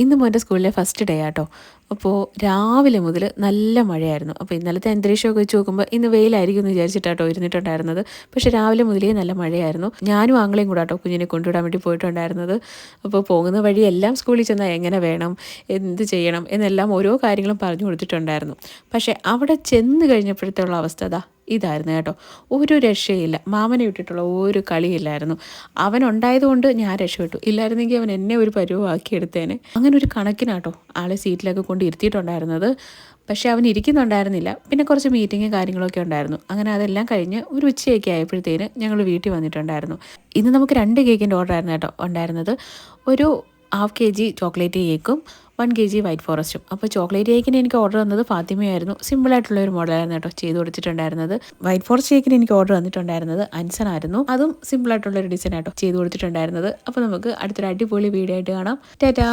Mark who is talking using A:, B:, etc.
A: ഇന്ന് മോൻ്റെ സ്കൂളിലെ ഫസ്റ്റ് ഡേ ആട്ടോ. അപ്പോൾ രാവിലെ മുതൽ നല്ല മഴയായിരുന്നു. അപ്പോൾ ഇന്നലത്തെ അന്തരീക്ഷമൊക്കെ വെച്ച് നോക്കുമ്പോൾ ഇന്ന് വെയിലായിരിക്കും എന്ന് വിചാരിച്ചിട്ടാട്ടോ ഇരുന്നിട്ടുണ്ടായിരുന്നത്. പക്ഷേ രാവിലെ മുതലേ നല്ല മഴയായിരുന്നു. ഞാനും ആങ്ങളെയും കൂടെ ആട്ടോ കുഞ്ഞിനെ കൊണ്ടുവിടാൻ വേണ്ടി പോയിട്ടുണ്ടായിരുന്നത്. അപ്പോൾ പോകുന്ന വഴിയെല്ലാം സ്കൂളിൽ ചെന്നാൽ എങ്ങനെ വേണം, എന്ത് ചെയ്യണം എന്നെല്ലാം ഓരോ കാര്യങ്ങളും പറഞ്ഞു കൊടുത്തിട്ടുണ്ടായിരുന്നു. പക്ഷേ അവിടെ ചെന്ന് കഴിഞ്ഞപ്പോഴത്തേയുള്ള അവസ്ഥ ഇതായിരുന്നു കേട്ടോ. ഒരു രക്ഷയില്ല. മാമനെ വിട്ടിട്ടുള്ള ഒരു കളിയില്ലായിരുന്നു. അവനുണ്ടായതുകൊണ്ട് ഞാൻ രക്ഷപ്പെട്ടു. ഇല്ലായിരുന്നെങ്കിൽ അവൻ എന്നെ ഒരു പരുവമാക്കിയെടുത്തേനെ. അങ്ങനെ ഒരു കണക്കിനാട്ടോ ആളെ സീറ്റിലൊക്കെ കൊണ്ട് ഇരുത്തിയിട്ടുണ്ടായിരുന്നത്. പക്ഷേ അവൻ ഇരിക്കുന്നുണ്ടായിരുന്നില്ല. പിന്നെ കുറച്ച് മീറ്റിങ്ങും കാര്യങ്ങളൊക്കെ ഉണ്ടായിരുന്നു. അങ്ങനെ അതെല്ലാം കഴിഞ്ഞ് ഒരു ഉച്ചയൊക്കെ ആയപ്പോഴത്തേന് ഞങ്ങൾ വീട്ടിൽ വന്നിട്ടുണ്ടായിരുന്നു. ഇന്ന് നമുക്ക് 2 കേക്കിൻ്റെ ഓർഡർ ആയിരുന്നു കേട്ടോ ഉണ്ടായിരുന്നത്. ഒരു 1/2 kg ചോക്ലേറ്റ് കേക്കും 1 kg വൈറ്റ് ഫോറസ്റ്റും. അപ്പോൾ ചോക്ലേറ്റ് കേക്കിന് എനിക്ക് ഓർഡർ തന്നത് ഫാത്തിമയായിരുന്നു. സിമ്പിളായിട്ടുള്ള ഒരു മോഡലായിരുന്നു കേട്ടോ ചെയ്ത് കൊടുത്തിട്ടുണ്ടായിരുന്നത്. വൈറ്റ് ഫോറസ്റ്റ് കേക്കിന് എനിക്ക് ഓർഡർ വന്നിട്ടുണ്ടായിരുന്നത് അൻസനായിരുന്നു. അതും സിമ്പിളായിട്ടുള്ളൊരു ഡിസൈൻ ആട്ടോ ചെയ്ത് കൊടുത്തിട്ടുണ്ടായിരുന്നത്. അപ്പോൾ നമുക്ക് അടുത്തൊരു അടിപൊളി വീഡിയോ ആയിട്ട് കാണാം. ടാറ്റാ.